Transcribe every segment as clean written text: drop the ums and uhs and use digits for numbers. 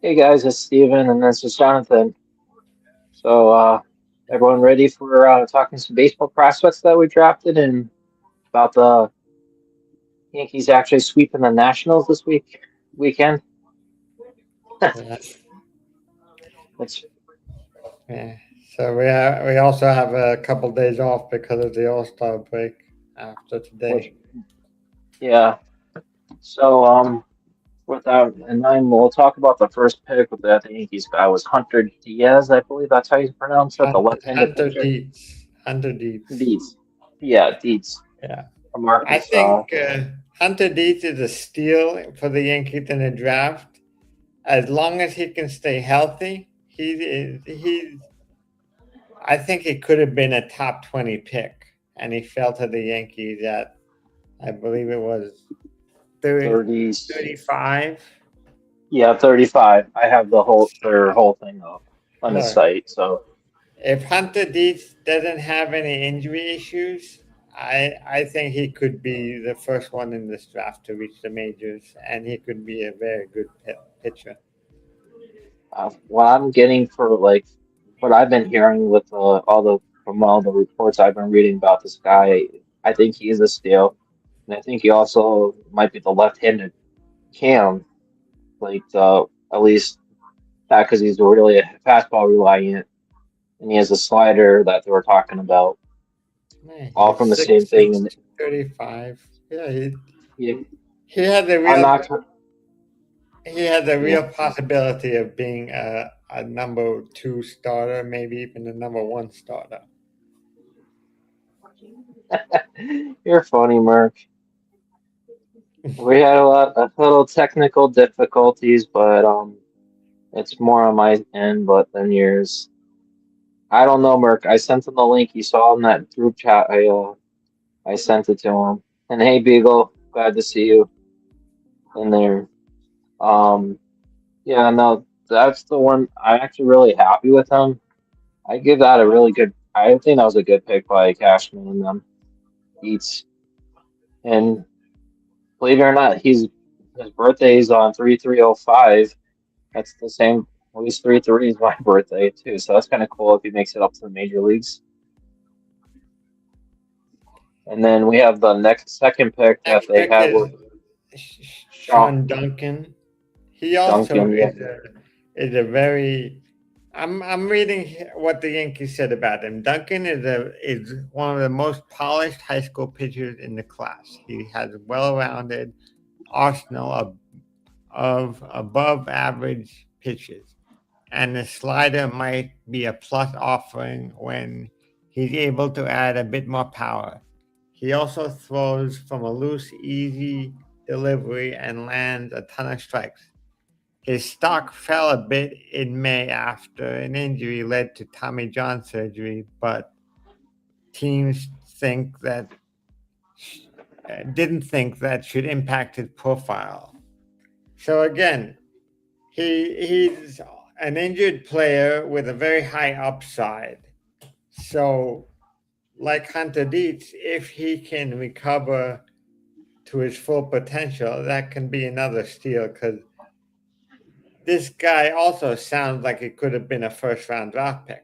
Hey guys, it's Steven and this is Jonathan. So, everyone ready for talking some baseball prospects that we drafted and about the Yankees actually sweeping the Nationals this weekend? Yeah, It's yeah. So we also have a couple days off because of the All Star break after which today. yeah. So, with that in mind, we'll talk about the first pick with the Yankees guy was Hunter Diaz, I believe that's how you pronounce it, the left-handed pitcher. Hunter Deeds. Dietz. Yeah, Dietz. Yeah, I Marcus. think Hunter Deeds is a steal for the Yankees in the draft. As long as he can stay healthy, he's. I think he could have been a top 20 pick, and he fell to the Yankees at I believe it was 30, 30, 35. yeah, 35. I have their whole thing up on the Look, site. So if Hunter Dietz doesn't have any injury issues, I think he could be the first one in this draft to reach the majors, and he could be a very good pitcher. what I'm getting for like what I've been hearing with all the reports I've been reading about this guy, I think he is a steal, and I think he also might be the left-handed Cam, like at least that because he's really a fastball reliant, and he has a slider that they were talking about, Man, all he's from the same six thing. six And 235. Yeah, he, he had the I'm real not, he had the yeah. real possibility of being a number two starter, maybe even a number one starter. You're funny, Mark. We had a little technical difficulties, but it's more on my end, but than yours. I don't know, Merc. I sent him the link. You saw in that group chat. I sent it to him. And hey, Beagle, glad to see you in there. Um, yeah, no, that's the one. I'm actually really happy with him. I give that a really good. I think that was a good pick by Cashman and them. Eats and believe it or not, his birthday's on 3305. That's the same. At least 3-3 is my birthday too, so that's kind of cool if he makes it up to the major leagues. And then we have the next second pick that Next they pick have is with Sean Sean Duncan. He also Duncan. Yeah, is a very. I'm reading what the Yankees said about him. Duncan is one of the most polished high school pitchers in the class. He has a well-rounded arsenal of above average pitches, and the slider might be a plus offering when he's able to add a bit more power. He also throws from a loose, easy delivery and lands a ton of strikes. His stock fell a bit in May after an injury led to Tommy John surgery, but teams think that didn't think that should impact his profile. So again, he's an injured player with a very high upside. So like Hunter Dietz, if he can recover to his full potential, that can be another steal because this guy also sounds like it could have been a first round draft pick.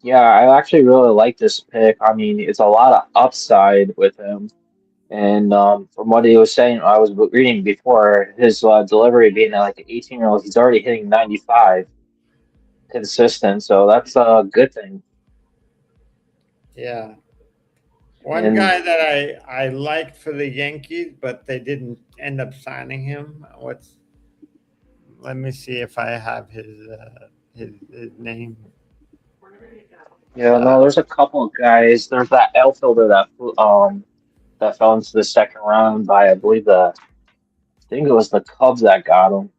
yeah, I actually really like this pick. I mean, it's a lot of upside with him. And from what he was saying, I was reading before his delivery being like an 18-year-old, he's already hitting 95 consistent. So that's a good thing. Yeah. One And guy that I liked for the Yankees, but they didn't end up signing him. What's Let me see if I have his name. yeah, Uh, no, there's a couple of guys. There's that outfielder that fell into the second round by I believe I think it was the Cubs that got him.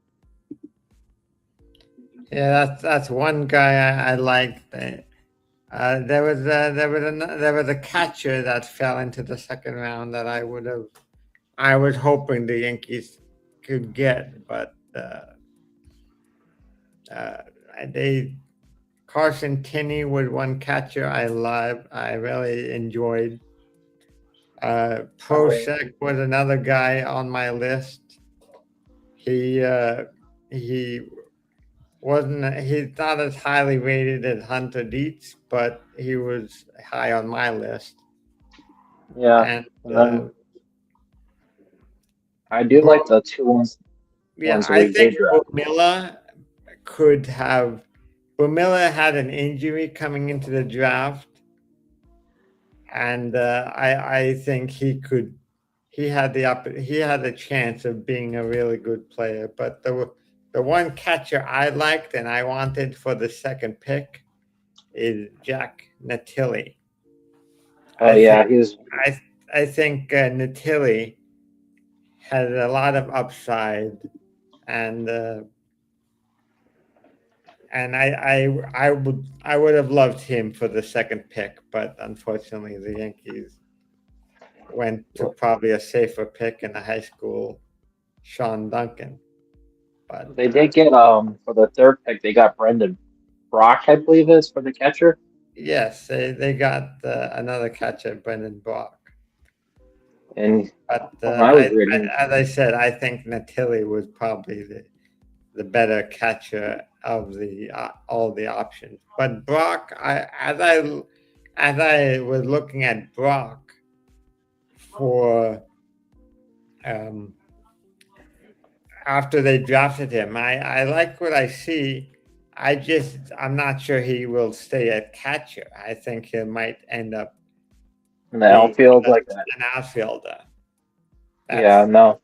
yeah, that's one guy I liked. There was a catcher that fell into the second round that I was hoping the Yankees could get, but uh, they Carson Tinney was one catcher I really enjoyed. Oh, Prosek was another guy on my list. He he's not as highly rated as Hunter Dietz, but he was high on my list. yeah. And And then I do like Bo, the two yeah, ones that I we think did draft. Bumilla could have. Bumilla had an injury coming into the draft, and I think he could. He had a chance of being a really good player. But the one catcher I liked and I wanted for the second pick is Jack Natilli. Oh I yeah, think he's I I think Natilli has a lot of upside, and I would have loved him for the second pick, but unfortunately the Yankees went to probably a safer pick in the high school, Sean Duncan. But they did get for the third pick they got Brendan Brock, I believe is for the catcher. yes, they got another catcher, Brendan Brock. And But when I was reading, as I said, I think Natilli was probably the better catcher of the all the options. But Brock, as I was looking at Brock for um, after they drafted him, I like what I see. I'm not sure he will stay at catcher. I think he might end up in the being outfield like that. an outfielder. Yeah, That's no,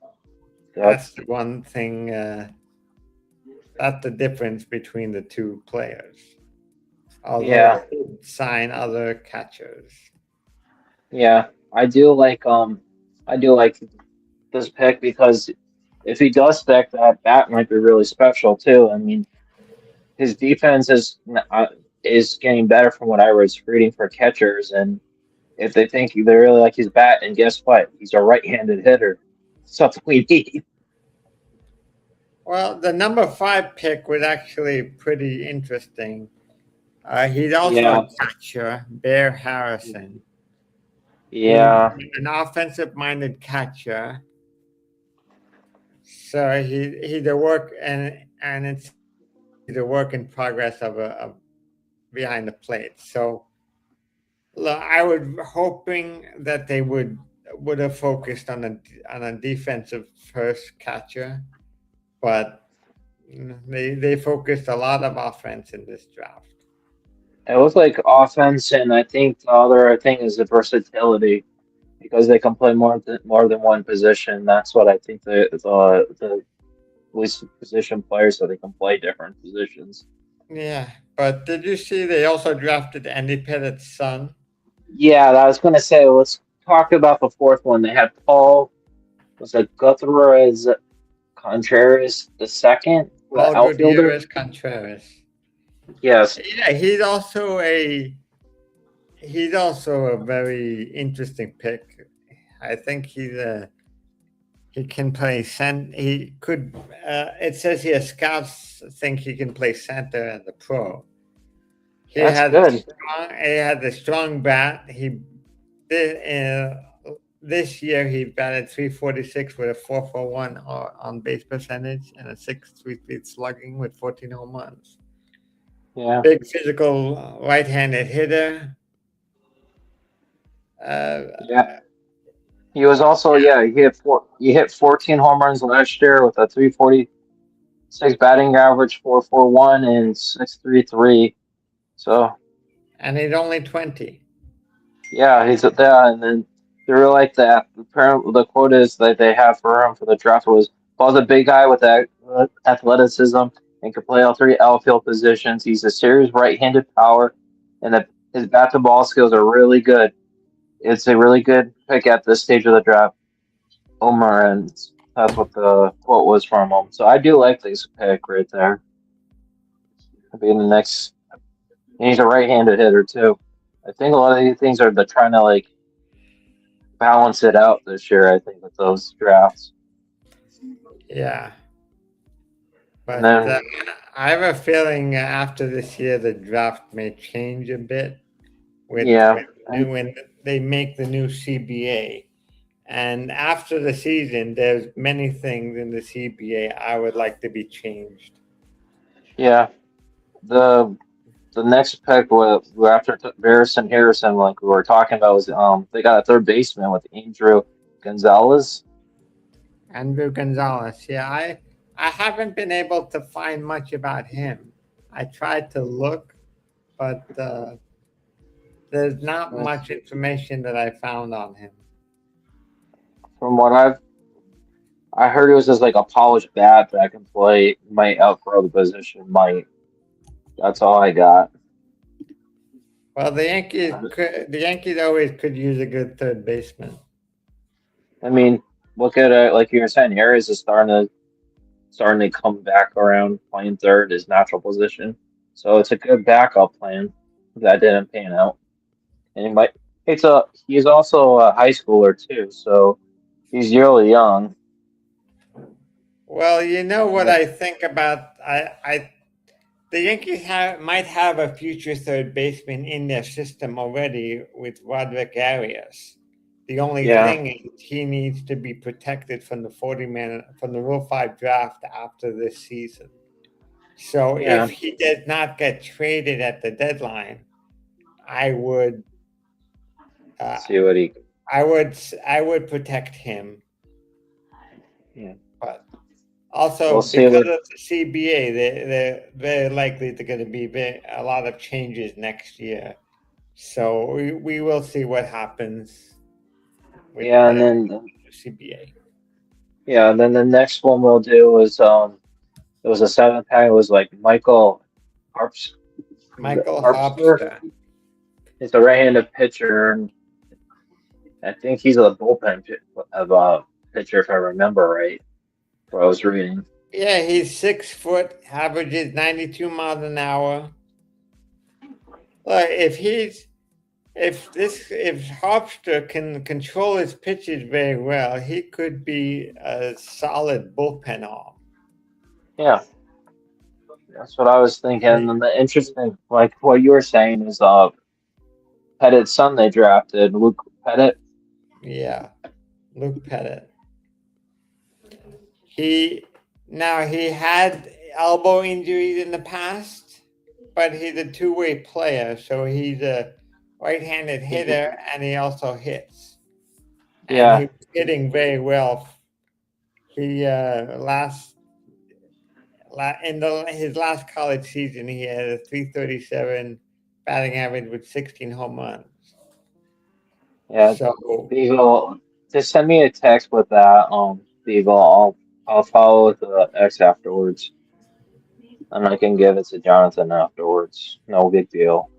that's that's the one thing. That's the difference between the two players. Although yeah, they did sign other catchers. yeah. I do like this pick because if he does stick, that bat might be really special too. I mean, his defense is getting better from what I was reading for catchers, and if they think they really like his bat, and guess what, he's a right-handed hitter, something we need. Well, the number 5 pick was actually pretty interesting. He's also a Yeah, catcher, Bear Harrison. He's yeah, an offensive-minded catcher, so he's a work and it's the work in progress of behind the plate. So I was hoping that they would have focused on a defensive first catcher, but they focused a lot of offense in this draft. it was like offense, and I think the other thing is the versatility because they can play more than one position. That's what I think the least position players so they can play different positions. Yeah, but did you see they also drafted Andy Pettit's son, Yeah, I was gonna say let's talk about the fourth one. They had Paul was it Gutierrez Contreras the second, the Paul outfielder. Gutierrez Contreras? Yes, Yeah, he's also a very interesting pick. I think he can play center. He could. It says here scouts think he can play center as a pro. that's good. He had a strong bat. He did. This year he batted 346 with a 441 on base percentage and a 6.33 slugging with 14 home runs. Yeah, Big physical right-handed hitter. yeah. He was also he hit 14 home runs last year with a 346 batting average, 441 and 633. So and he's only 20. yeah, he's at that, and then they really like that. Apparently, the quote is that they have for him for the draft was, "Paul's a big guy with that athleticism and can play all three outfield positions. He's a serious right-handed power, and his bat to ball skills are really good. It's a really good pick at this stage of the draft." Homer, and that's what the quote was from him. So I do like this pick right there. Being the next, and he's a right-handed hitter too. I think a lot of these things are they're trying to like balance it out this year. I think with those drafts, Yeah, and but then I have a feeling after this year the draft may change a bit with yeah, when they make the new CBA. And after the season, there's many things in the CBA I would like to be changed. Yeah, the the next pick after Barris and Harrison, like we were talking about, was they got a third baseman with Andrew Gonzalez. Andrew Gonzalez. Yeah, I haven't been able to find much about him. I tried to look, but there's not much information that I found on him. From what I heard, it was just like a polished bat that can play, might outgrow the position, might. That's all I got. Well, the Yankees always could use a good third baseman. I mean, look at it like you were saying. Arias is starting to come back around, playing third, his natural position. So it's a good backup plan that didn't pan out. And he's also a high schooler too, so he's really young. Well, you know what Yeah, I think about I the Yankees might have a future third baseman in their system already with Roderick Arias. The only yeah, thing is he needs to be protected from the 40-man from the Rule 5 draft after this season. So yeah. if he does not get traded at the deadline, I would uh, See what he. I would protect him. Yeah, But also we'll see because what. of the CBA, they're very likely to going to be a lot of changes next year. So we will see what happens with Yeah, and the then CBA. yeah, and then the next one we'll do is it was a seventh pack. It was like Michael Harps Michael Harpster. Hofstra. He's a right-handed pitcher, and I think he's a pitcher if I remember right. What I was reading. Yeah, he's 6 foot, averages 92 miles an hour. Like if Hofstra can control his pitches very well, he could be a solid bullpen arm. Yeah, that's what I was thinking. He- And the interesting, like what you were saying, is Pettit's son they drafted, Luke Pettit. yeah, Luke Pettit. He he had elbow injuries in the past, but he's a two-way player, so he's a right-handed He, hitter and he also hits. And he yeah, was hitting very well. He his last college season he had a 337 batting average with 16 home runs. yeah. So Beagle, just send me a text with that. Beagle, I'll follow with the X afterwards, and I can give it to Jonathan afterwards. No big deal.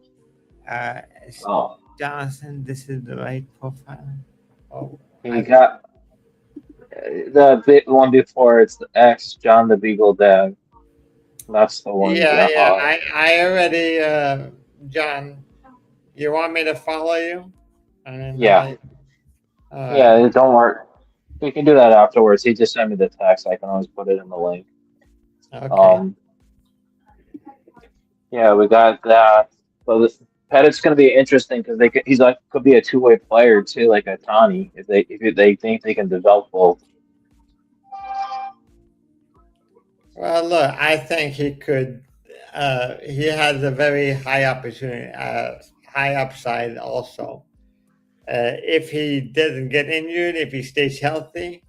uh, Oh, Jonathan, this is the right profile. Oh, he I got the big one before. It's the X, John the Beagle Dad. That's the one. Yeah, Yeah. yeah. I already, John. You want me to follow you? And Yeah, all right. yeah. Don't worry. We can do that afterwards. He just sent me the text. I can always put it in the link. Okay. Um, yeah, we got that. So this Pettit's going to be interesting because he's like could be a two-way player too, like a Tani, if they think they can develop both. Well, look, I think he could. He has a very high opportunity, high upside. Also, if he doesn't get injured, if he stays healthy,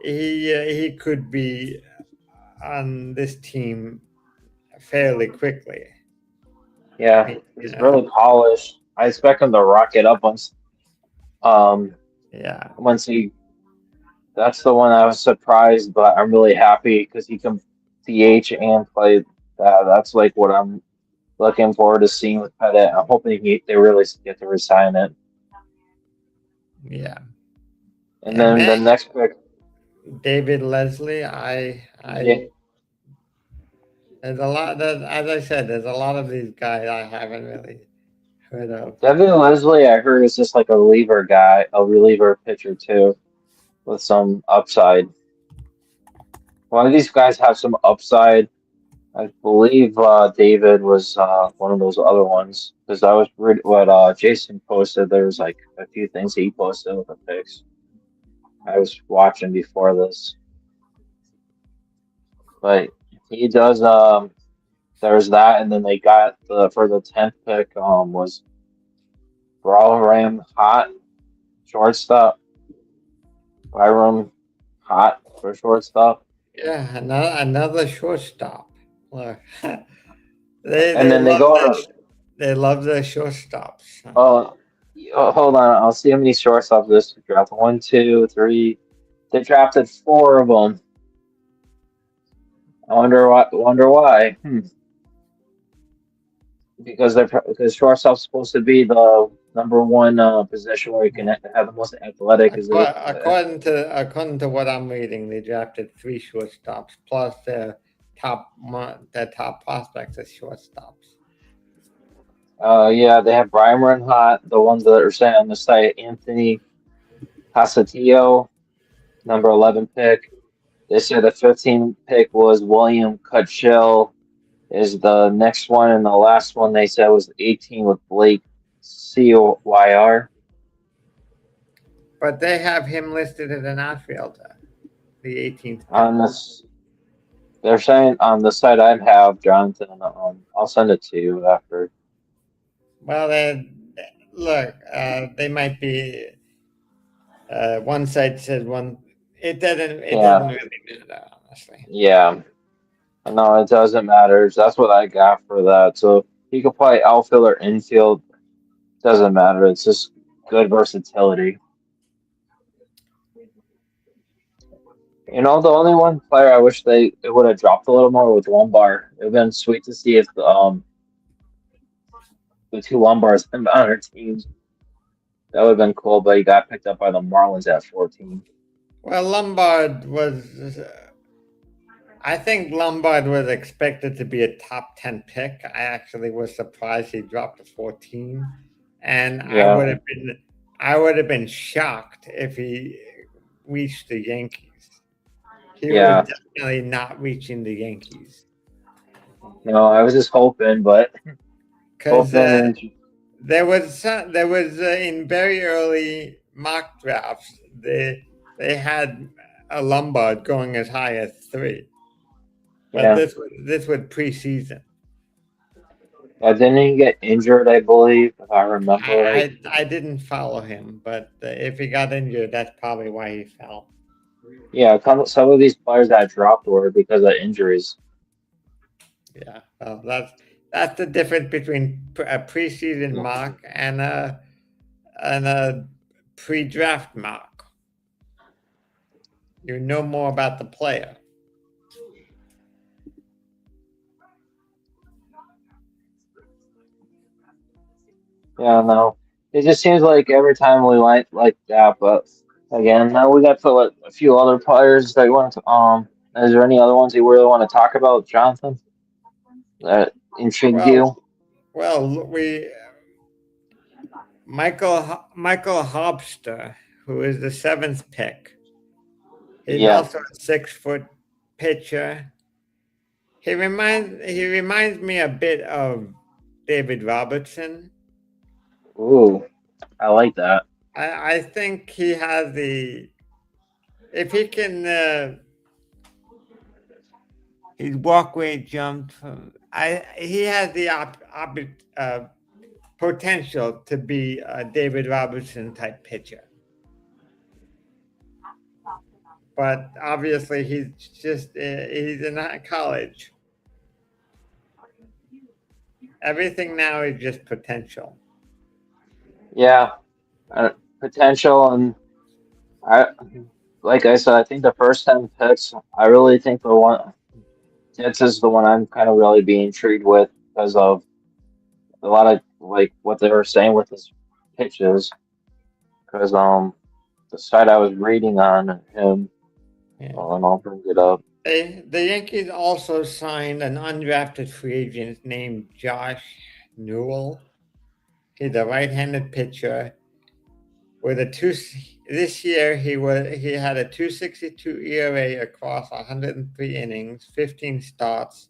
he could be on this team fairly quickly. I Yeah, mean, he's really uh, polished. I expect him to rock it up um yeah, once he. That's the one I was surprised, but I'm really happy because he can DH and play that. That's like what I'm looking forward to seeing with Pettit. I'm hoping they really get to resign it. yeah. And And then man, the next pick, David Leslie, yeah, there's a lot that, as I said, there's a lot of these guys I haven't really heard of. Devin Leslie, I heard is just like a reliever guy, a reliever pitcher too, with some upside. A lot of these guys have some upside, I believe David was one of those other ones because I was read what Jason posted. There was like a few things he posted with the picks. I was watching before this, but he does. There's that, and then they got the for the 10th pick. Was Ram Hot shortstop. Byram Hot for shortstop, Yeah, another shortstop. Look, and they then they love go that. to They love their shortstops. oh, hold on. I'll see how many shortstops this draft. One, two, three. They drafted four of them. I wonder why. Wonder why? Because because shortstop's supposed to be the number one position where you can have the most athletic. Is it? According to what I'm reading, they drafted three shortstops plus their top prospects as shortstops. Yeah, they have Brian Hot, the ones that are saying on the site, Anthony Casatillo, number 11 pick. They said the 15th pick was William Cutchill is the next one, and the last one they said was 18 with Blake Coyr. But they have him listed as an outfielder, the 18th pick. On this, they're saying on the site I have, Jonathan. I'll send it to you after. Well, look, they might be. One side says one. It doesn't. It doesn't Yeah, really matter, honestly. yeah. No, it doesn't matter. That's what I got for that. So he could play outfield or infield. Doesn't matter. It's just good versatility. You know, the only one player I wish they it would have dropped a little more was Lombard. It would have been sweet to see if the two Lombards been on our teams. That would have been cool, but he got picked up by the Marlins at 14. Well, Lombard was. I think Lombard was expected to be a top 10 pick. I actually was surprised he dropped to 14, and Yeah, I would have been shocked if he reached the Yankees. He was yeah. definitely not reaching the Yankees No, I was just hoping, but because hoping and there was in very early mock drafts they had a Lombard going as high as 3, but yeah. this was preseason. Didn't he get injured? I believe, if I remember right. I didn't follow him, but if he got injured, that's probably why he fell. Yeah, some of these players that dropped were because of injuries. Yeah, well, that's the difference between a preseason mock and a pre-draft mock. You know more about the player. Yeah, no. It just seems like every time we went like that, but again, now we got to like a few other players that you want to is there any other ones you really want to talk about, Jonathan? That intrigued Well, you? we Michael Hobster, who is the 7th pick. He's Yeah. also a 6-foot pitcher. He reminds me a bit of David Robertson. Ooh, I like that. I think he has the if he can his walk rate jumped from I he has the uh, potential to be a David Robertson type pitcher, but obviously he's in college. Everything now is just potential. Yeah, uh, potential and I like I said, I think the first 10 picks, I really think the one this is the one I'm kind of really being intrigued with because of a lot of like what they were saying with his pitches. Because the site I was reading on him, Yeah. and I'll bring it up. The Yankees also signed an undrafted free agent named Josh Newell. He's a right-handed pitcher with a two. This year he had a 2.62 ERA across 103 innings, 15 starts,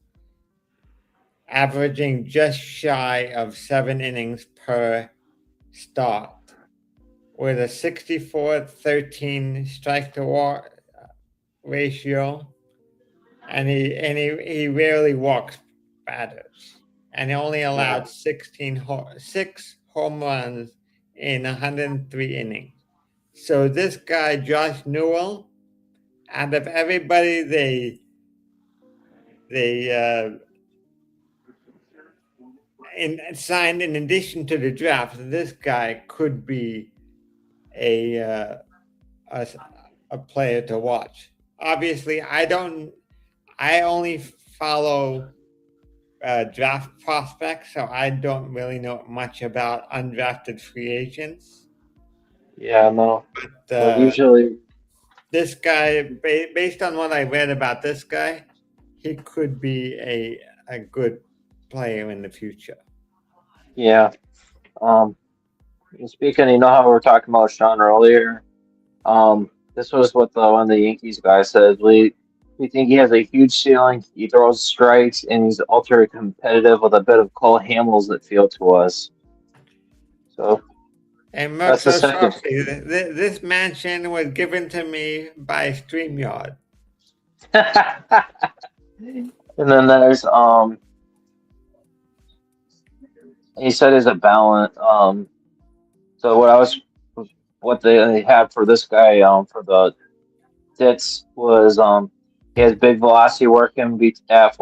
averaging just shy of 7 innings per start, with a 64-13 strike to walk ratio, and he rarely walks batters, and he only Yeah, allowed 6 home runs in 103 innings. So this guy Josh Newell, out of everybody they signed in addition to the draft, this guy could be a uh, a, a player to watch. Obviously, I don't. I only follow draft prospects, so I don't really know much about undrafted free agents. yeah, no. But Uh, usually, this guy, based on what I read about this guy, he could be a good player in the future. yeah. Um, speaking, you know how we were talking about Sean earlier? This was what one of the Yankees guys said. We think he has a huge ceiling. He throws strikes, and he's ultra competitive with a bit of Cole Hamels feel to us. So And that's the Merxo second. Sophie, this mansion was given to me by StreamYard. And then there's he said is a balance. So what they had for this guy for the Dits was he has big velocity working at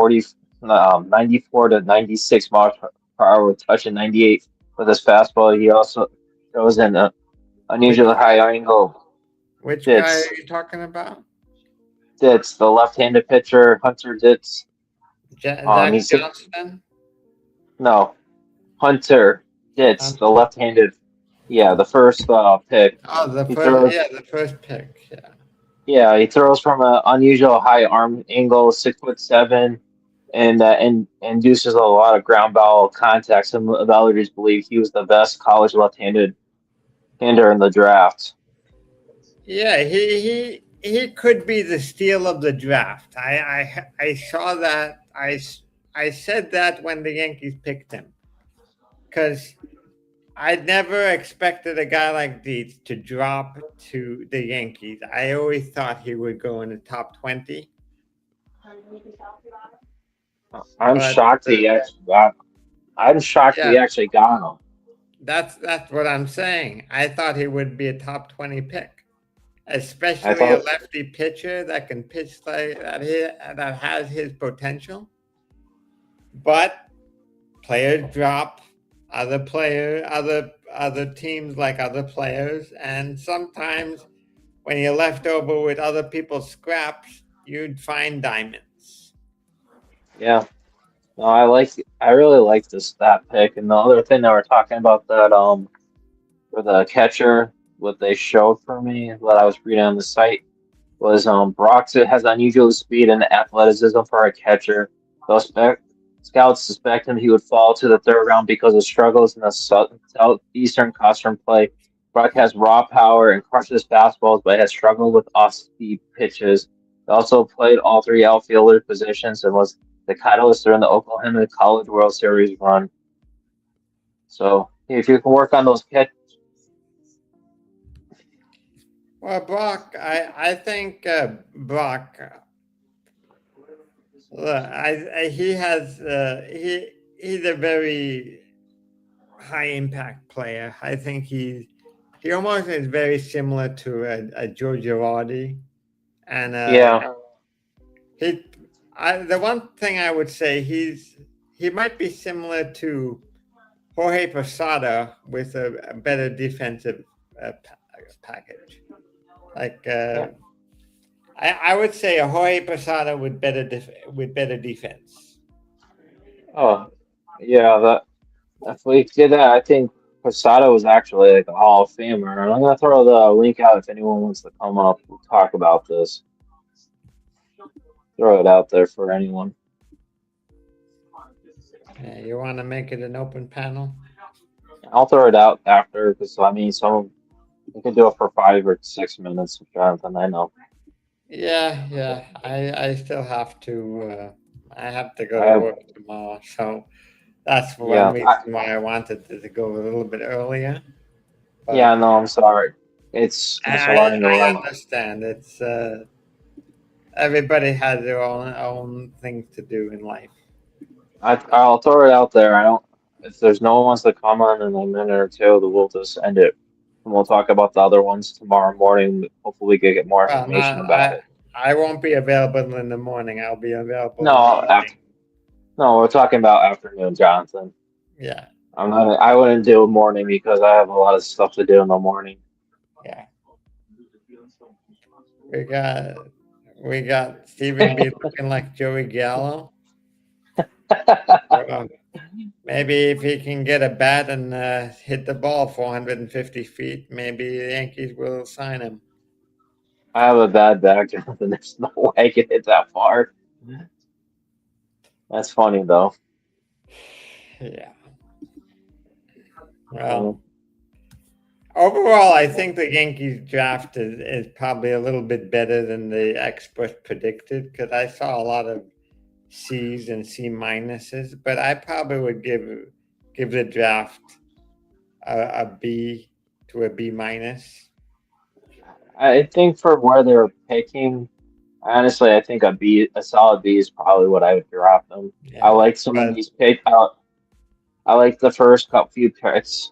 94 to 96 miles per hour with touch and 98 with his fastball. He also throws in a Which unusually guy? high angle. Which guy are Dits you talking about? Dits the left-handed pitcher Hunter Dits. Zach He's Johnston? no Hunter Dits the Hunter. left-handed. Yeah, the first pick. Oh, He throws. the first pick. Yeah. Yeah, he throws from an unusual high arm angle, 6'7", and induces a lot of ground ball contact. Some evaluators believe he was the best college left-handed hander in the draft. Yeah, he could be the steal of the draft. I saw that. I said that when the Yankees picked him because I never expected a guy like Dietz to drop to the Yankees. I always thought he would go in the top 20, I'm but shocked he actually got. I'm shocked yeah, he actually got him. that's what I'm saying. I thought he would be a top 20 pick, I especially a thought, lefty pitcher that can pitch like that. That has his potential, but players drop. Other teams like other players, and sometimes when you're left over with other people's scraps, you'd find diamonds. yeah. No, I really like that pick. And the other thing that we're talking about that for the catcher, what they showed for me, what I was reading on the site was Brock has unusual speed and athleticism for a catcher. Those scouts suspect him he would fall to the third round because of struggles in the southeastern Western play. Brock has raw power and crushes fastballs, but has struggled with off-speed pitches. He also played all three outfielder positions and was the catalyst during the Oklahoma College World Series run. So if you can work on those catch, Well, Brock, I think Brock, he has he's a very high impact player. I think he almost is very similar to a Joe Girardi, and yeah, he. The one thing I would say he might be similar to Jorge Posada with a better defensive package. Like yeah. I would say a Jorge Posada with with better defense. Oh, yeah. That if we did that, I think Posada was actually like a Hall of Famer. And I'm gonna throw the link out if anyone wants to come up and talk about this. Throw it out there for anyone. Yeah, you want to make it an open panel? I'll throw it out after because I mean, some we can do it for 5 or 6 minutes, Jonathan. I know. Yeah, yeah. I still have to. I have to go I to have, work tomorrow, so that's one yeah, reason why I wanted to go a little bit earlier. yeah, But no, I'm sorry. It's running I around. understand. It's everybody has their own things to do in life. I'll throw it out there. I don't. If there's no one wants to come on in a minute or two, then we'll just end it, and we'll talk about the other ones tomorrow morning. Hopefully, we can get more Well, information not about it. I won't be available in the morning. I'll be available in the No, after, evening. no, we're talking about afternoon, Jonathan. Yeah, I'm not. I wouldn't do morning because I have a lot of stuff to do in the morning. yeah. We got we got Stephen B looking like Joey Gallo. Well, maybe if he can get a bat and hit the ball 450 feet, maybe the Yankees will sign him. I have a bad back, Jonathan. There's no way I can hit that far. That's funny though. Yeah. Uh, Well, overall, I think the Yankees draft is probably a little bit better than the experts predicted because I saw a lot of C's and C minuses, but I probably would give the draft a B to a B minus. I think for where they're picking. Honestly, I think a solid B is probably what I would drop them. I Yeah, like some of but these pick out. I like the first couple few picks.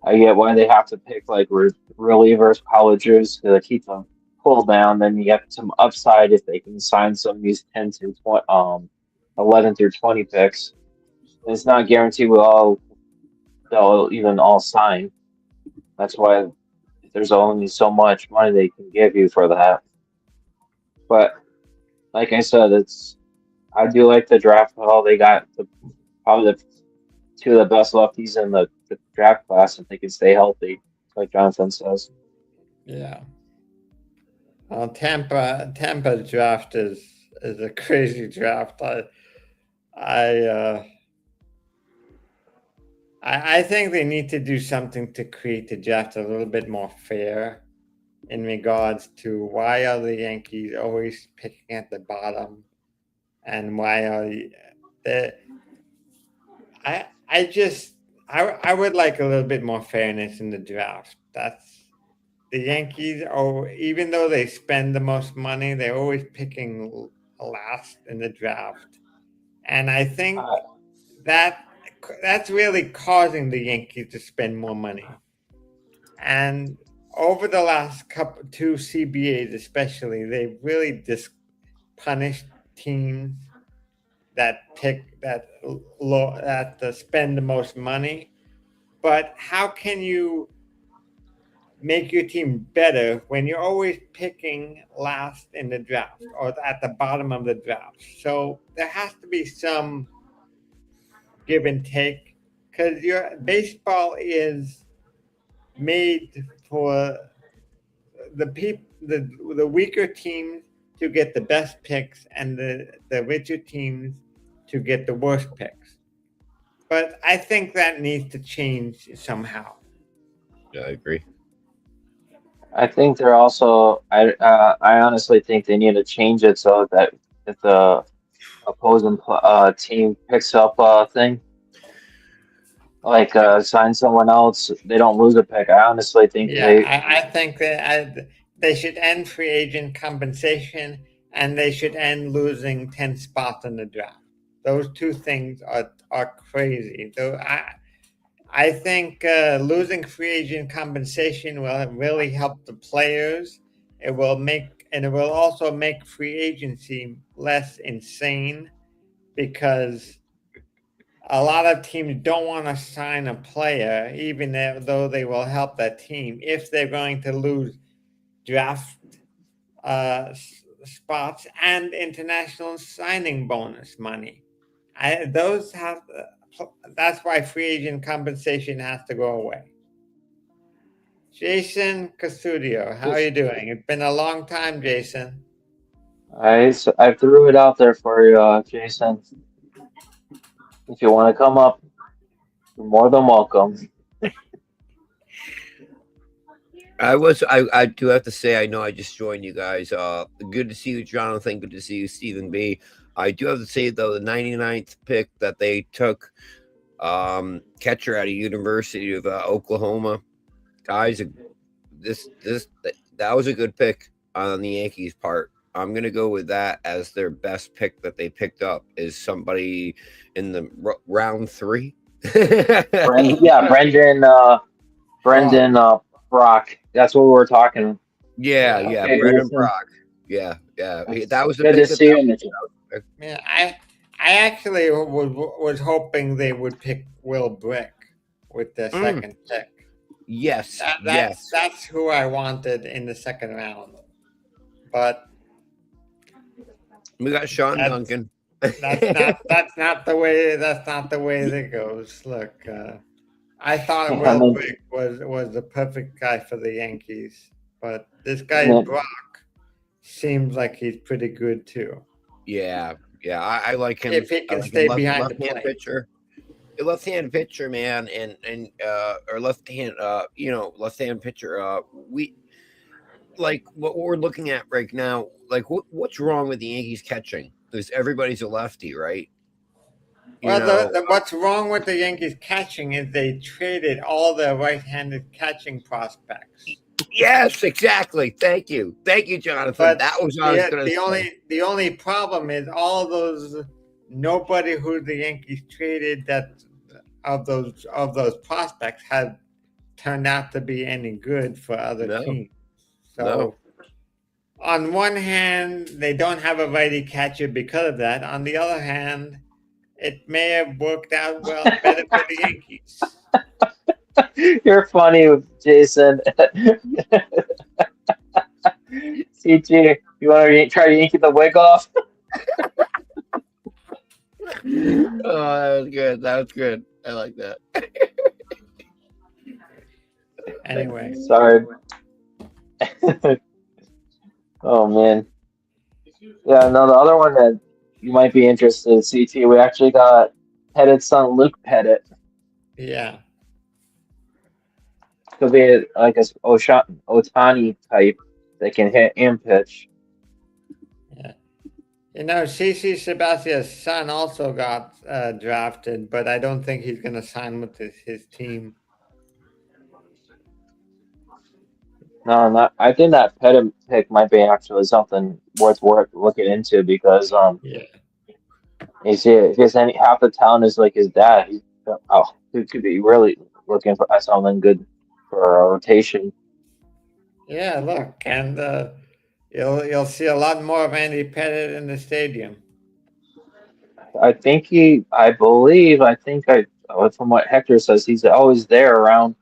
I get why they have to pick like relievers, colleges to keep them pull down. Then you get some upside if they can sign some of these 10 through 20, 11 through 20 picks. And it's not guaranteed they'll even all sign. That's why there's only so much money they can give you for that. But like I said, I do like the draft. Well, they got probably the two of the best lefties in the draft class if they can stay healthy, like Jonathan says. yeah, Tampa draft is a crazy draft. I uh, I think they need to do something to create the draft a little bit more fair in regards to why are the Yankees always picking at the bottom and why are the I just I would like a little bit more fairness in the draft. That's the Yankees are even though they spend the most money, they're always picking last in the draft. And I think Uh, that that's really causing the Yankees to spend more money. And over the last couple two CBAs especially, they've really punished teams that pick that spend the most money. But how can you make your team better when you're always picking last in the draft or at the bottom of the draft? So there has to be some give and take because your baseball is made for the weaker teams to get the best picks and the richer teams to get the worst picks. But I think that needs to change somehow. Yeah, I agree. I think they're also. I honestly think they need to change it so that if the opposing team picks up a thing like sign someone else, they don't lose a pick. I honestly think Yeah, I think that they should end free agent compensation and they should end losing 10 spots in the draft. Those two things are crazy. Though I think losing free agent compensation will really help the players. It will also make free agency less insane because a lot of teams don't want to sign a player, even though they will help that team if they're going to lose draft spots and international signing bonus money. Those have. That's why free agent compensation has to go away. Jason Castudio, how are you doing? It's been a long time, Jason. I threw it out there for you, Jason. If you want to come up, you're more than welcome. I do have to say I know I just joined you guys. Good to see you, Jonathan. Good to see you, Stephen B. I do have to say though, the 99th pick that they took, catcher out of University of Oklahoma, guys, that was a good pick on the Yankees' part. I'm gonna go with that as their best pick that they picked up is somebody in the round 3. Brendan, Brock. Brendan, Brock. That's what we were talking. Yeah. Yeah, Okay, Brendan listen, Brock. Yeah. it's That was the good to pick that see you, that Mitchell. was. Yeah, I actually was hoping they would pick Will Brick with their Mm, second pick. yes, That's yes. that's who I wanted in the second round. But We got Sean that's Duncan. that's not the way that goes. Look, I thought I Will mean, Brick was the perfect guy for the Yankees, but this I guy mean, Brock seems like he's pretty good too. Yeah, I like him. If he I can like him stay behind the left-hand plate. pitcher. Left-hand pitcher, man, and or left-hand left-hand pitcher. We like what we're looking at right now. Like what's wrong with the Yankees catching? Because everybody's a lefty, right? You Well, know, what's wrong with the Yankees catching is they traded all their right-handed catching prospects. yes, exactly. Thank you, Jonathan. But That was what I was gonna say. the only problem is all those nobody who the Yankees traded that of those prospects have turned out to be any good for other No, teams. no. So on one hand, they don't have a righty catcher because of that. On the other hand, it may have worked out well better for the Yankees. you're funny, Jason. CG, you want to try yanking the wig off? Oh, that was good. That was good. I like that. Anyway, Sorry. Oh man. Yeah, no, the other one that you might be interested in, CT, we actually got Pettit's son, Luke Pettit. yeah. Could be like a Otani type that can hit and pitch. Yeah. You know, CC Sabathia's son also got drafted, but I don't think he's going to sign with his team. No, not. I think that Pettit pick might be actually something worth looking into because Yeah. he's any half the town is like his dad. He could be really looking for something good for a rotation. Yeah, look, and you'll see a lot more of Andy Pettit in the stadium. I think from what Hector says, he's always there around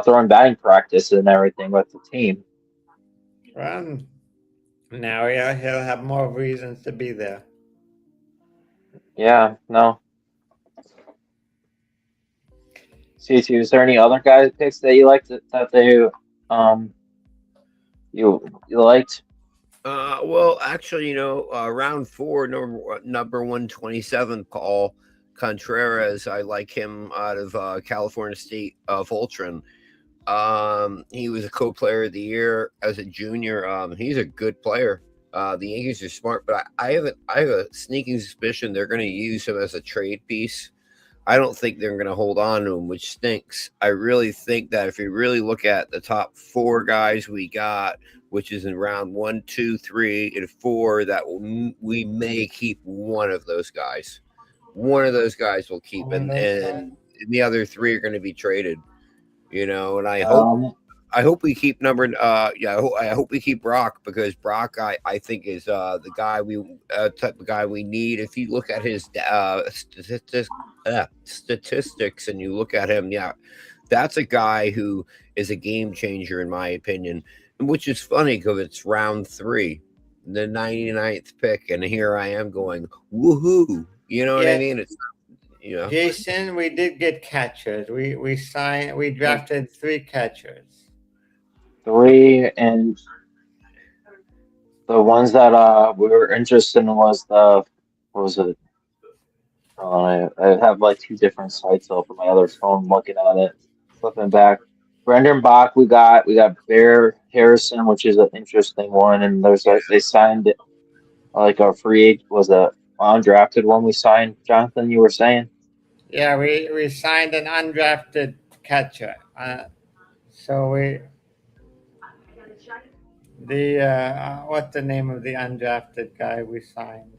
throwing batting practice and everything with the team. Well, now he'll have more reasons to be there. Yeah, no. CT, is there any other guys picks that you liked that they um you liked? Well, actually, round 4, number 127, Paul Contreras. I like him out of California State, Voltron. He was a co-player of the year as a junior. He's a good player. The Yankees are smart, but I have a sneaking suspicion they're going to use him as a trade piece. I don't think they're going to hold on to him, which stinks. I really think that if you really look at the top 4 guys we got, which is in round 1, 2, 3, and 4, that we may keep one of those guys. One of those guys will keep, and the other 3 are going to be traded. And I hope we keep I hope we keep Brock, because Brock I think is the guy type of guy we need. If you look at his statistics and you look at him, that's a guy who is a game changer in my opinion. Which is funny because it's round 3, the 99th pick, and here I am going woohoo. You know what I mean? It's Jason, we did get catchers. We drafted 3 catchers. 3, and the ones that we were interested in was what was it? I have like 2 different sites open my other phone looking at it, flipping back. Brendan Bach, we got Bear Harrison, which is an interesting one, and they signed like our free was a undrafted one we signed, Jonathan, you were saying? Yeah, we signed an undrafted catcher. So we the what's the name of the undrafted guy we signed?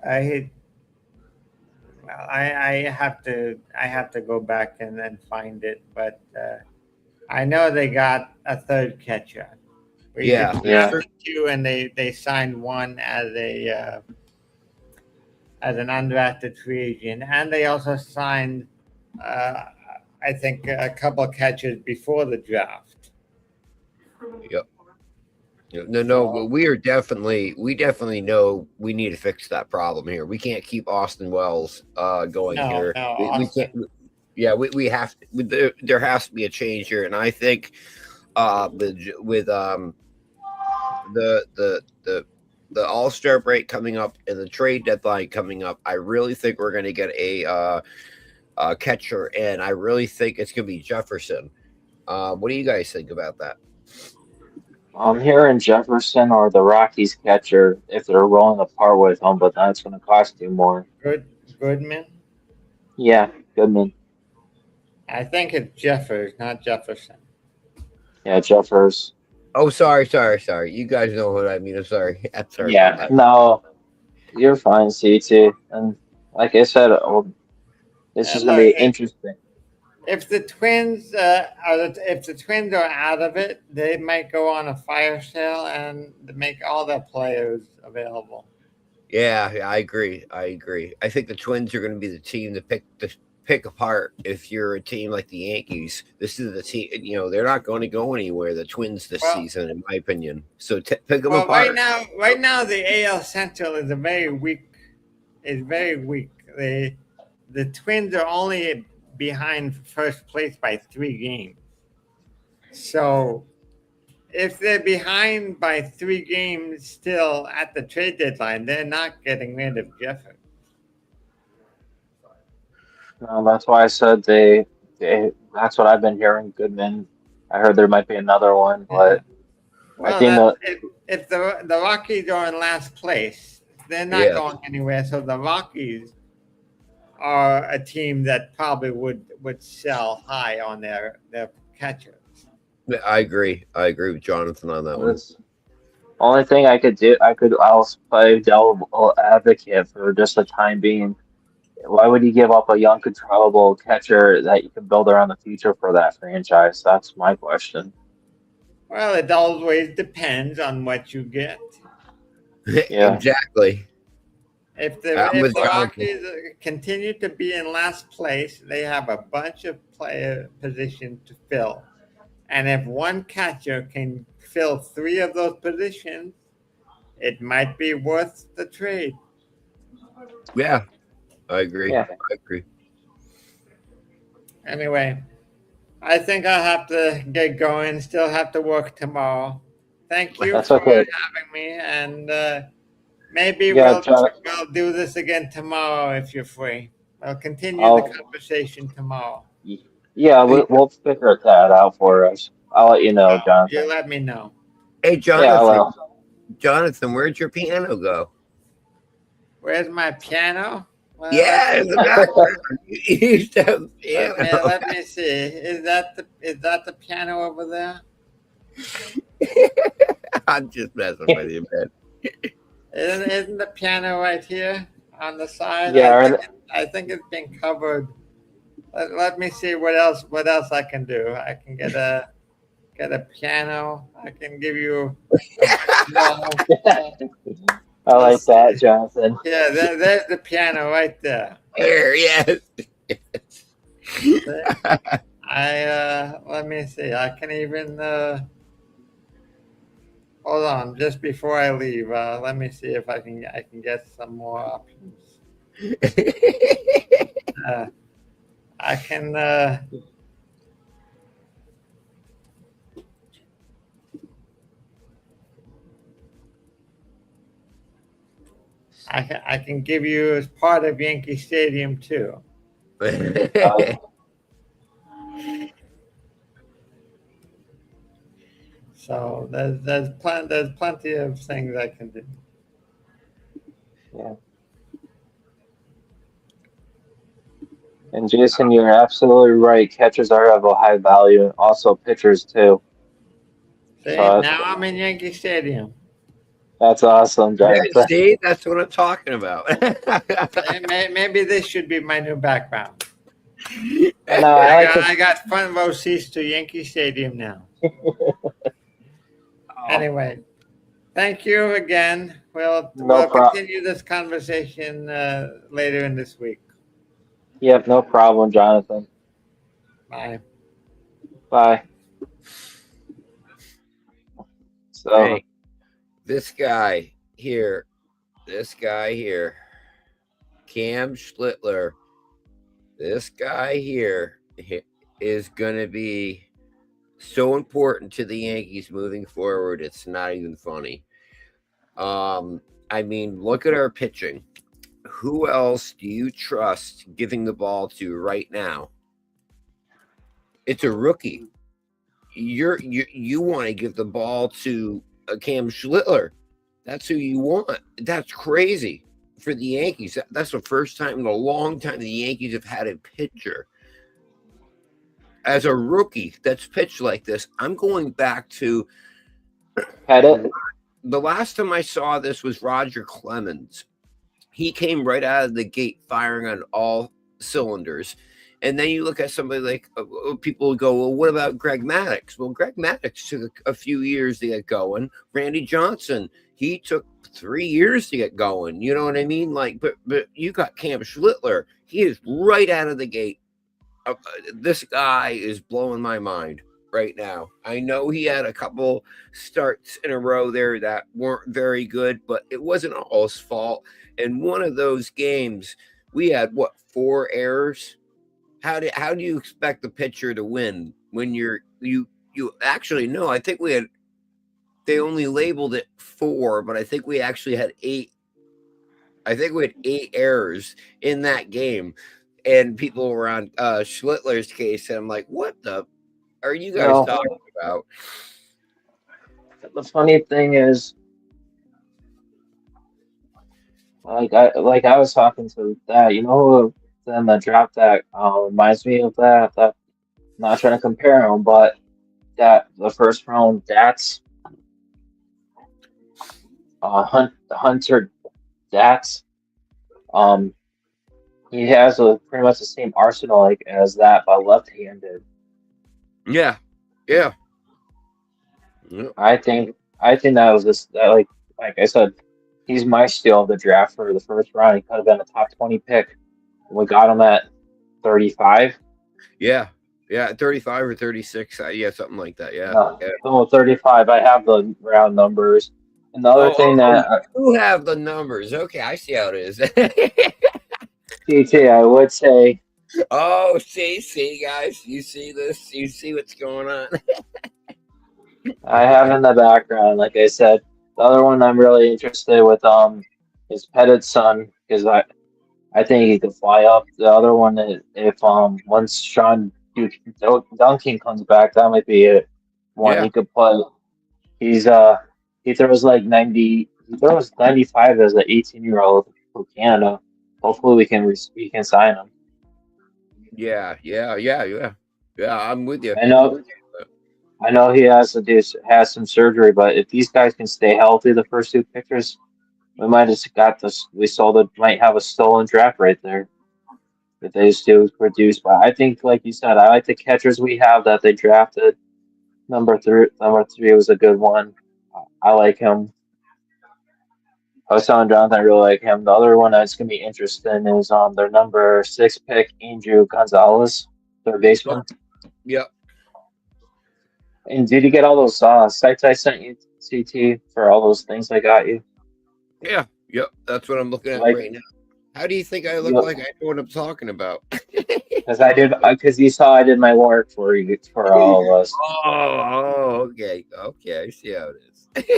He well, I have to go back and then find it, but I know they got a third catcher. We Yeah, Yeah. drafted two, and they signed one as an undrafted free agent, and they also signed uh, I think a couple of catchers before the draft. yep. No, but we definitely know we need to fix that problem here. We can't keep Austin Wells going No, here. no, We can't. Austin. Yeah, we have to. There has to be a change here, and I think with the the the the All Star break coming up and the trade deadline coming up, I really think we're going to get a catcher, and I really think it's going to be Jefferson. What do you guys think about that? I'm hearing Jefferson or the Rockies catcher if they're rolling apart with him, but that's going to cost you more. Good Goodman. Yeah, Goodman. I think it's Jeffers, not Jefferson. Yeah, Jeffers. Oh, sorry. You guys know what I mean. I'm sorry. I'm sorry about Yeah, that. no, you're fine, CT. And like I said, this is going to Look, be interesting. if the Twins if the Twins are out of it, they might go on a fire sale and make all their players available. Yeah, I agree. I think the Twins are going to be the team to pick apart. If you're a team like the Yankees, this is the team. You know, they're not going to go anywhere. The Twins this Well, season, in my opinion. So pick them well, apart. right now, the AL Central is a very weak. Is very weak. The Twins are only behind first place by 3 games. So if they're behind by 3 games still at the trade deadline, they're not getting rid of Jeffers. That's why I said that's what I've been hearing. Goodman. I heard there might be another one, Yeah. but I Well, think that that if the Rockies are in last place, they're not Yeah, going anywhere. So the Rockies are a team that probably would sell high on their catchers. I agree. I agree with Jonathan on that one. this only thing I could do, I'll play devil advocate for just the time being. Why would you give up a young, controllable catcher that you can build around the future for that franchise? That's my question. Well, it always depends on what you get. Yeah, Exactly. I'm If with the Jonathan. Rockies continue to be in last place, they have a bunch of player positions to fill, and if one catcher can fill 3 of those positions, it might be worth the trade. Yeah, I agree. yeah, I agree. Anyway, I think I'll have to get going. Still have to work tomorrow. Thank you that's for okay. having me, and maybe Yeah, we'll do this again tomorrow if you're free. I'll continue the I'll, conversation tomorrow. yeah, Hey, we'll figure that out for us. I'll let you know, You Jonathan. let me know. hey, Yeah, I will. Jonathan, where'd your piano go? Where's my piano? Well, Yeah, in the background. You used to have a piano. let me see. Is that the piano over there? I'm just messing with you, man. Isn't the piano right here on the side? Yeah, and I think it's been covered. Let me see what else I can do. I can get a piano. I can give you a small. I like Let's that, see. Jonathan. Yeah, there's the piano right there. Here, yes. See? I let me see. I can even hold on just before I leave. Let me see if I can get some more options. Uh, I can I can give you as part of Yankee Stadium too. Uh, So there's plenty of things I can do. Yeah. And Jason, you're absolutely right. Catchers are of a high value, and also pitchers too. See, So now I'm in Yankee Stadium. that's awesome, Jonathan. See, that's what I'm talking about. Maybe this should be my new background. No, I like the. I got front row seats to Yankee Stadium now. Anyway, thank you again. No We'll problem. continue this conversation later in this week. Yep, no problem, Jonathan. Bye. Bye. So, Hey, this guy here, Cam Schlittler, this guy here is going to be so important to the Yankees moving forward. It's not even funny. I mean, look at our pitching. Who else do you trust giving the ball to right now? It's a rookie. You want to give the ball to Cam Schlittler. That's who you want. That's crazy for the Yankees. That's the first time in a long time the Yankees have had a pitcher as a rookie that's pitched like this. I'm going back to Pettit. the last time I saw this was Roger Clemens. He came right out of the gate firing on all cylinders. And then you look at somebody like people go, well, what about Greg Maddux? Well, Greg Maddux took a few years to get going. Randy Johnson, he took 3 years to get going. You know what I mean? Like, but you got Cam Schlittler. He is right out of the gate. This guy is blowing my mind right now. I know he had a couple starts in a row there that weren't very good, but it wasn't all his fault. And one of those games, we had 4 errors. How do you expect the pitcher to win when you actually no? I think they only labeled it 4, but I think we actually had 8. I think we had 8 errors in that game, and people were on Schlittler's case, and I'm like, what the are you guys No, talking about? the funny thing is, I was talking to that. You know, then the draft that reminds me of that. That I'm not trying to compare them, but that the first round, that's Hunter. That's um he has pretty much the same arsenal like as that, but left-handed. Yeah. Yep. I think that was just that like I said, he's my steal of the draft for the first round. He could have been a top 20 pick. We got him at 35. Yeah. 35 or 36. Yeah, something like that. Yeah. No, Yeah. no, 35. I have the round numbers. Another thing that You have the numbers. Okay, I see how it is. TT, I would say, Oh, see, guys, you see this? You see what's going on? I have in the background, like I said. The other one I'm really interested with is Pettit's son because I think he could fly up. The other one is if once Duncan comes back, that might be it. One Yeah, he could play. He's he throws like 90. He throws 95 as an 18-year-old for Canada. Hopefully we can sign him. yeah. I'm with you. I know he has some surgery, but if these guys can stay healthy, the first 2 pictures, we might have got this. Might have a stolen draft right there if they just do produce. But I think, like you said, I like the catchers we have that they drafted. Number three was a good one. I like him. I was telling Jonathan I really like him. The other one that's gonna be interesting is their number 6 pick, Andrew Gonzalez, third baseman. Yep. And did you get all those sites I sent you, CT, for all those things I got you? Yeah. Yep. That's what I'm looking at Like, right now. How do you think I look you, like? I know what I'm talking about. because you saw I did my work for you, for all of us. Okay. I see how it is.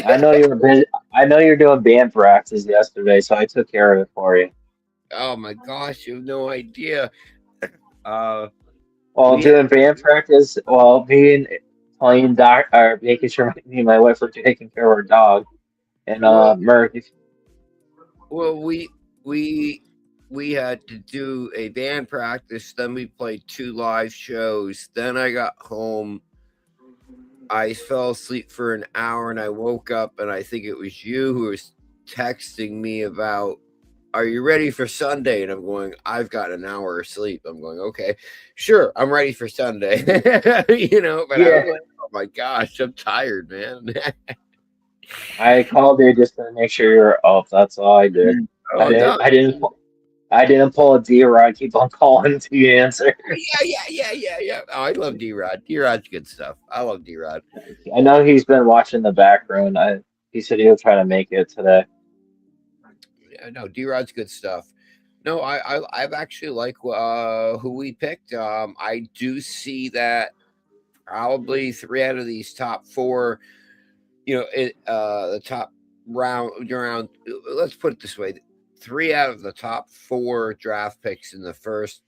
I know you were busy. I know you're doing band practice yesterday, so I took care of it for you. Oh my gosh, you have no idea. While We doing band practice, while being playing or making sure me and my wife were taking care of our dog. And well, Merc, Well, we had to do a band practice. Then we played 2 live shows. Then I got home. I fell asleep for an hour, and I woke up, and I think it was you who was texting me about, "Are you ready for Sunday?" And I'm going, "I've got an hour of sleep." I'm going, "Okay, sure, I'm ready for Sunday." But I Yeah, was like, "Oh my gosh, I'm tired, man." I called you just to make sure you're up. That's all I did. I Oh didn't. no. I didn't pull a D-Rod. Keep on calling until you answer. Yeah. Oh, I love D-Rod. D-Rod's good stuff. I love D-Rod. I know he's been watching the background. He said he'll try to make it today. Yeah, no, D-Rod's good stuff. No, I've actually like who we picked. I do see that probably 3 out of these top four, the top round. Let's put it this way: 3 out of the top four draft picks in the first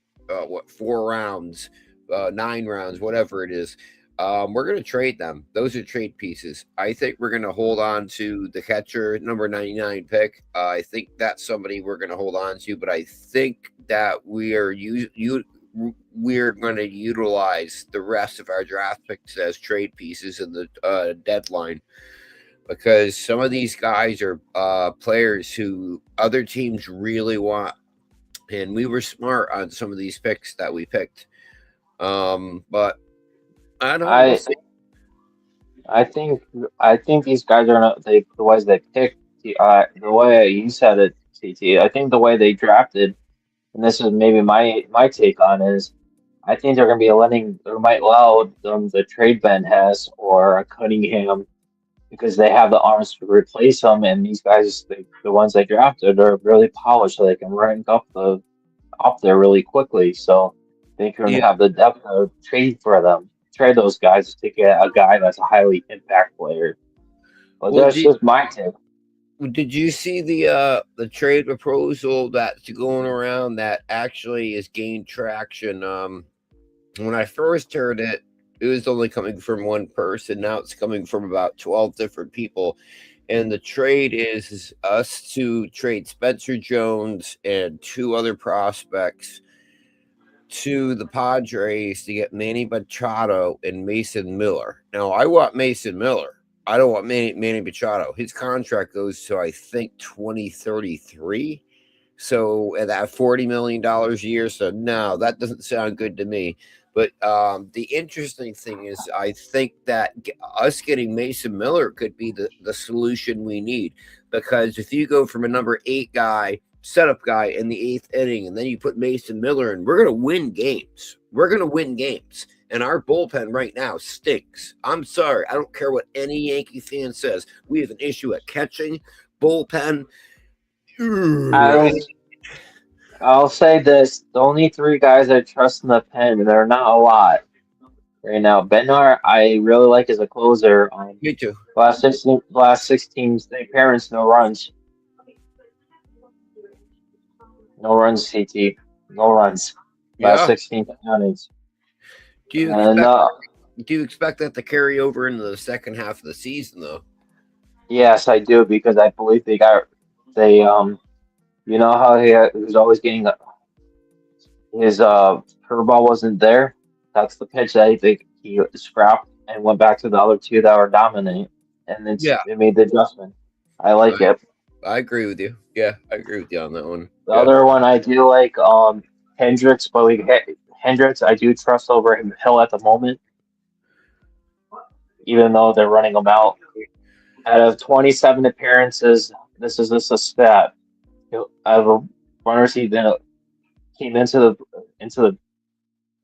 4 rounds, 9 rounds, whatever it is. We're going to trade them. Those are trade pieces. I think we're going to hold on to the catcher, number 99 pick. I think that's somebody we're going to hold on to, but I think that we're going to utilize the rest of our draft picks as trade pieces in the deadline, because some of these guys are players who other teams really want, and we were smart on some of these picks that we picked. But I don't know. We'll I see. I think these guys are not the ways they picked the way you said it, TT. I think the way they drafted, and this is maybe my take on is, I think they're going to be letting or might allow them the trade Ben has or a Cunningham because they have the arms to replace them, and these guys, the ones they drafted, are really polished, so they can rank up there really quickly. So they can Yeah. have the depth to trade for them, trade those guys to get a guy that's a highly impact player. But Well, that's just my take. did you see the trade proposal that's going around that actually has gained traction? When I first heard it, it was only coming from one person. Now it's coming from about 12 different people. And the trade is us to trade Spencer Jones and 2 other prospects to the Padres to get Manny Machado and Mason Miller. Now, I want Mason Miller. I don't want Manny Machado. His contract goes to, I think, 2033. So at that $40 million a year. So no, that doesn't sound good to me. But the interesting thing is, I think that us getting Mason Miller could be the solution we need. Because if you go from a number 8 guy, setup guy in the 8th inning, and then you put Mason Miller in, we're going to win games. We're going to win games. And our bullpen right now stinks. I'm sorry. I don't care what any Yankee fan says. We have an issue at catching, bullpen. I'll I'll say this: the only three guys I trust in the pen, and they're not a lot right now. Bednar, I really like as a closer. Me too. Last 16 state parents, no runs, no runs, CT, no runs. Last Yeah. 16 innings, Do you and expect do you expect that to carry over into the second half of the season though? yes, I do because I believe they you know how he was always getting his curveball wasn't there. That's the pitch that I think he scrapped and went back to the other two that were dominant, and Yeah. it made the adjustment. I like I, it. I agree with you. Yeah, I agree with you on that one. The Yeah. other one I do like Hendricks, but Hendricks I do trust over him Hill at the moment, even though they're running him out. Out of 27 appearances, this is just a stat. Out of a runners he then came into the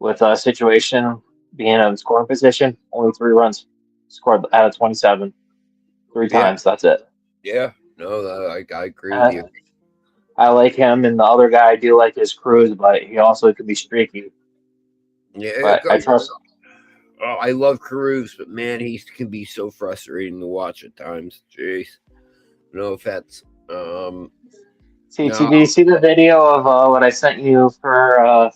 with a situation being in scoring position, only 3 runs scored out of 27, three Yeah. times. That's it. Yeah. No, I agree with Uh, you. I like him, and the other guy I do like is Cruz, but he also could be streaky. Yeah. But I trust. Oh, I love Caruso, but man, he can be so frustrating to watch at times. Jeez. No offense. See, No. did you see the video of what I sent you for?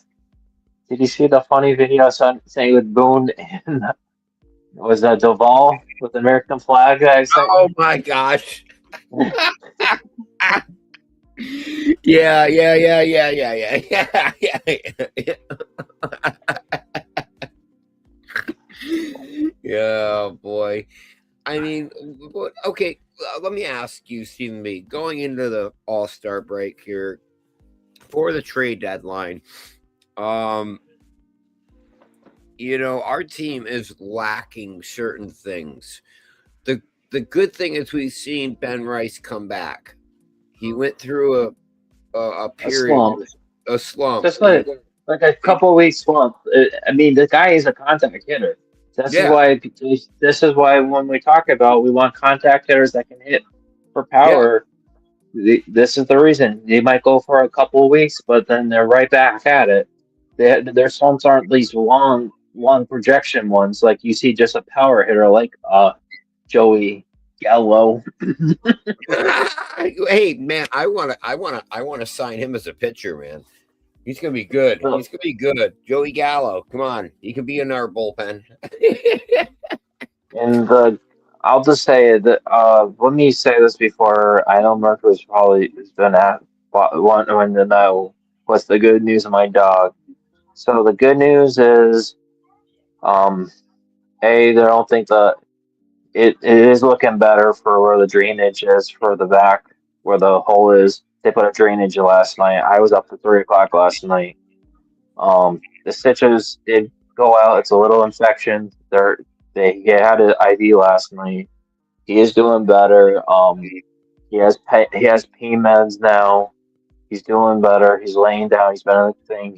Did you see the funny video I sent you with Boone and was Duvall with the American flag that I sent Oh you? my gosh. Yeah, yeah, yeah, yeah, yeah, yeah, yeah, yeah. Yeah, boy. I mean, okay. Let me ask you, Stephen B. Going into the All Star break here for the trade deadline, um, our team is lacking certain things. the The good thing is we've seen Ben Rice come back. He went through a A period, slump. a slump. Just like a couple weeks slump. I mean, the guy is a contact hitter. This is Yeah, why. This is why when we talk about we want contact hitters that can hit for yeah. power. This is the reason they might go for a couple of weeks, but then they're right back at it. Their slumps aren't these long projection ones like you see just a power hitter like Joey Gallo. Hey, man, I want to sign him as a pitcher, man. He's gonna be good. He's gonna be good. Joey Gallo, come on, he can be in our bullpen. And I'll just say that let me say this before I know Merck was probably has been at wanting to know what's the good news of my dog. So the good news is um A, they don't think it is looking better for where the drainage is for the back where the hole is. They put a drainage in last night. I was up to 3 o'clock last night. The stitches did go out. It's a little infection. They had an IV last night. He is doing better. He has pain meds now. He's doing better. He's laying down. He's been on the thing.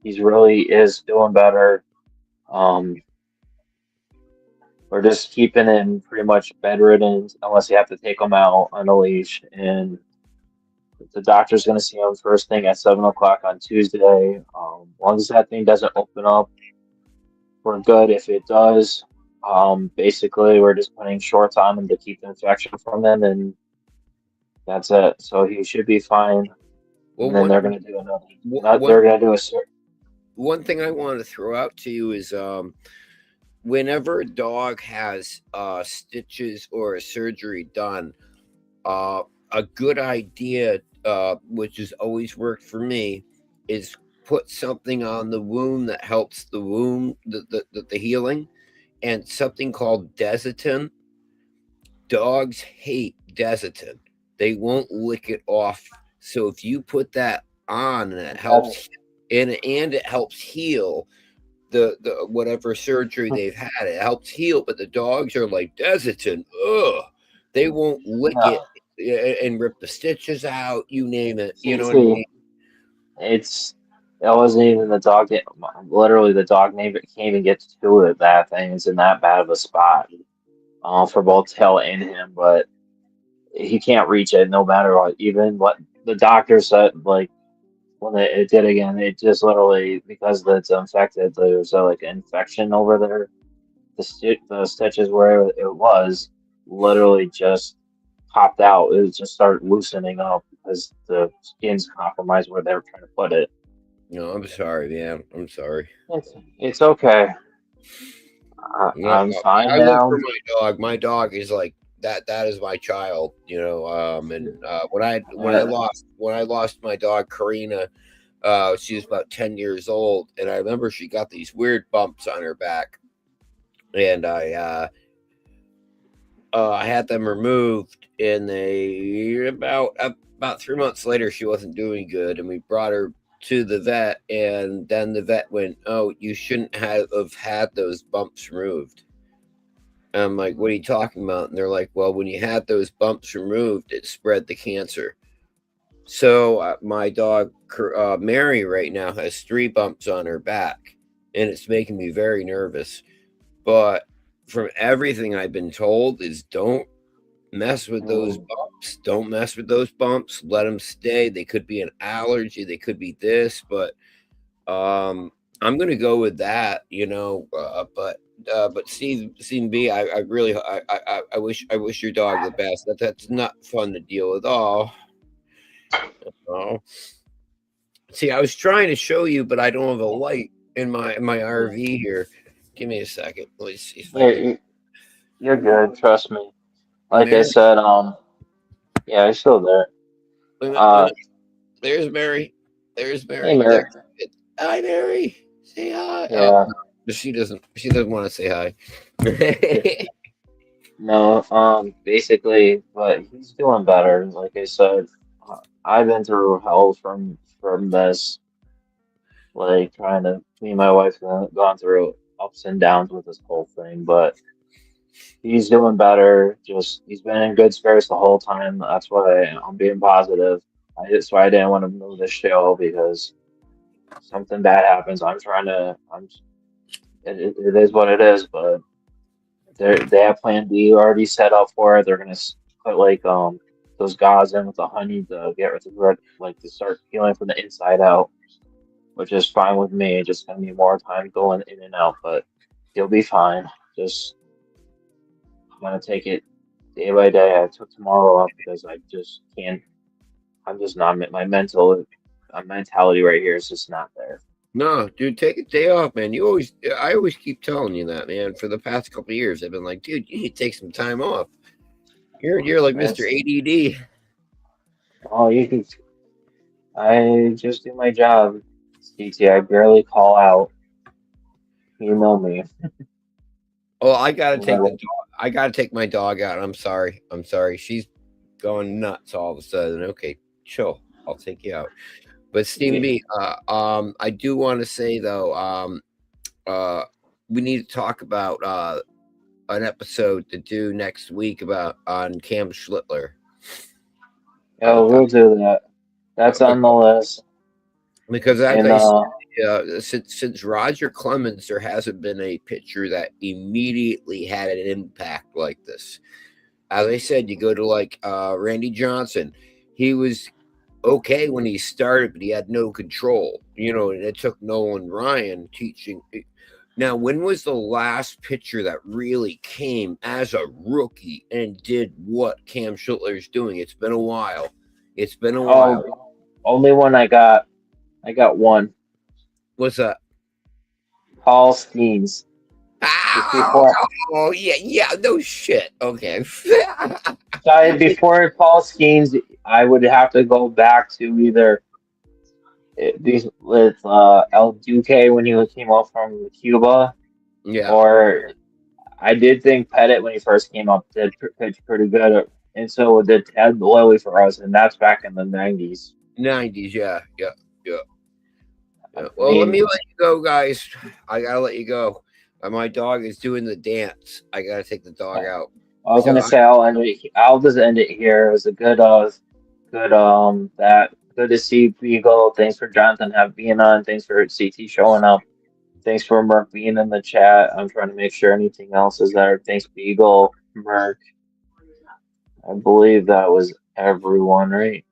He's really is doing better. Um, we're just keeping him pretty much bedridden unless you have to take him out on a leash. And the doctor's going to see him first thing at 7 o'clock on Tuesday. As long as that thing doesn't open up, we're good. If it does, basically we're just putting shorts on him to keep the infection from him, and that's it. So he should be fine. Well, And then they're going to do another. one They're going to do a one thing I wanted to throw out to you is whenever a dog has stitches or a surgery done, a good idea, which has always worked for me, is put something on the wound that helps the wound, the healing, and something called Desitin. Dogs hate Desitin. They won't lick it off. So if you put that on and it helps, and it helps heal the whatever surgery they've had, it helps heal. But the dogs are like Desitin. Ugh, they won't lick it no. and rip the stitches out. You name it. You See, know what I see, mean? it wasn't even the dog. Literally, the dog can't even get to it. That thing is in that bad of a spot for both tail and him, but he can't reach it no matter what. Even what the doctor said, like when it did again, it just literally because it's infected. There's a like infection over there. The stitches where it was literally just popped out. It just started loosening up because the skin's compromised where they were trying to put it. No, I'm sorry, man. I'm sorry. It's okay. No, I'm fine I live for now. my dog. My dog is like that. That is my child, And Yeah. when I lost my dog Karina, she was about 10 years old, and I remember she got these weird bumps on her back, and I had them removed, and they about 3 months later, she wasn't doing good, and we brought her to the vet, and then the vet went, "Oh, you shouldn't have had those bumps removed." I'm like, "What are you talking about?" And they're like, "Well, when you had those bumps removed, it spread the cancer." So my dog Mary right now has 3 bumps on her back, and it's making me very nervous. But from everything I've been told is don't mess with those Mm, bumps. Don't mess with those bumps. Let them stay. They could be an allergy. They could be this, but I'm gonna go with that. But Steve B, I really, I wish your dog the best. That's not fun to deal with. Oh, see, I was trying to show you, but I don't have a light in my yeah. RV here. Give me a second. Let me see if I Yeah, can. you're good. Trust me. Like I There. said, yeah, I'm still there. Wait a minute, wait a Uh, minute. There's Mary. There's hey, Mary. Merrick. Hi, Mary. Say hi. Oh, Yeah. no, she doesn't. She doesn't want to say hi. No, basically, but he's doing better. Like I said, I've been through hell from this. Like trying to, me and my wife have gone through ups and downs with this whole thing, but he's doing better. Just he's been in good spirits the whole time. That's why I'm being positive. That's why I didn't want to move the show because something bad happens. It is what it is, but they have Plan B already set up for it. They're gonna put like those gauze in with the honey to get rid of like to start healing from the inside out, which is fine with me. Just gonna need more time going in and out, but he'll be fine. Just I'm gonna take it day by day. I took tomorrow off because I just can't. I'm just not my mentality right here is just not there. No, dude, take a day off, man. I always keep telling you that, man. For the past couple of years, I've been like, dude, you need to take some time off. You're like Mr. That's ADD. all you can. I just do my job, CT. I barely call out. You know me. Oh, I gotta take the Well, dog. I gotta take my dog out. I'm sorry. I'm sorry. She's going nuts all of a sudden. Okay, chill. I'll take you out. But Steam B, I do want to say though, uh, we need to talk about an episode to do next week about on Cam Schlittler. yeah, we'll do that. That's on the list. Because as And I said, since Roger Clemens, there hasn't been a pitcher that immediately had an impact like this. As I said, you go to like Randy Johnson. He was okay when he started, but he had no control. And it took Nolan Ryan teaching. Now, when was the last pitcher that really came as a rookie and did what Cam Schlittler is doing? It's been a while. It's been a while. only one I got. I got one. What's that? Paul Skeens. Just before, Oh yeah, no shit. Okay. sorry, before Paul Skeens, I would have to go back to either these with El Duque when he came up from Cuba, Yeah, or I did think Pettit when he first came up did pitch pretty good, and so did Ted Lilly for us, and that's back in the 90s. 90s. Yeah. I Well, let mean, me let you go, guys. I gotta let you go. My dog is doing the dance. I gotta take the dog out. I was So gonna say I'll end it. I'll just end it here. It was a good to see Beagle. Thanks for Jonathan being on. Thanks for CT showing up. Thanks for Merc being in the chat. I'm trying to make sure anything else is there. Thanks Beagle, Merc. I believe that was everyone, right?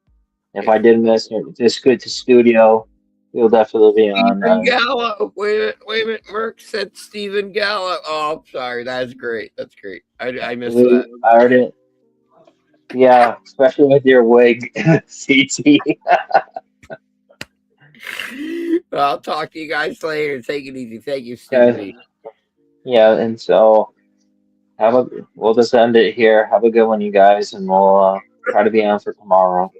If I did miss it, just good to studio. You'll definitely be on. Stephen Gallo. Wait a minute. Merck said Stephen Gallo. Oh, I'm sorry. That's great. That's great. I missed that. I already, yeah, especially with your wig, CT. I'll talk to you guys later. Take it easy. Thank you, Stephen Okay. B. Yeah, and so we'll just end it here. Have a good one, you guys, and we'll try to be on for tomorrow.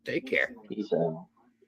Take care. Peace out.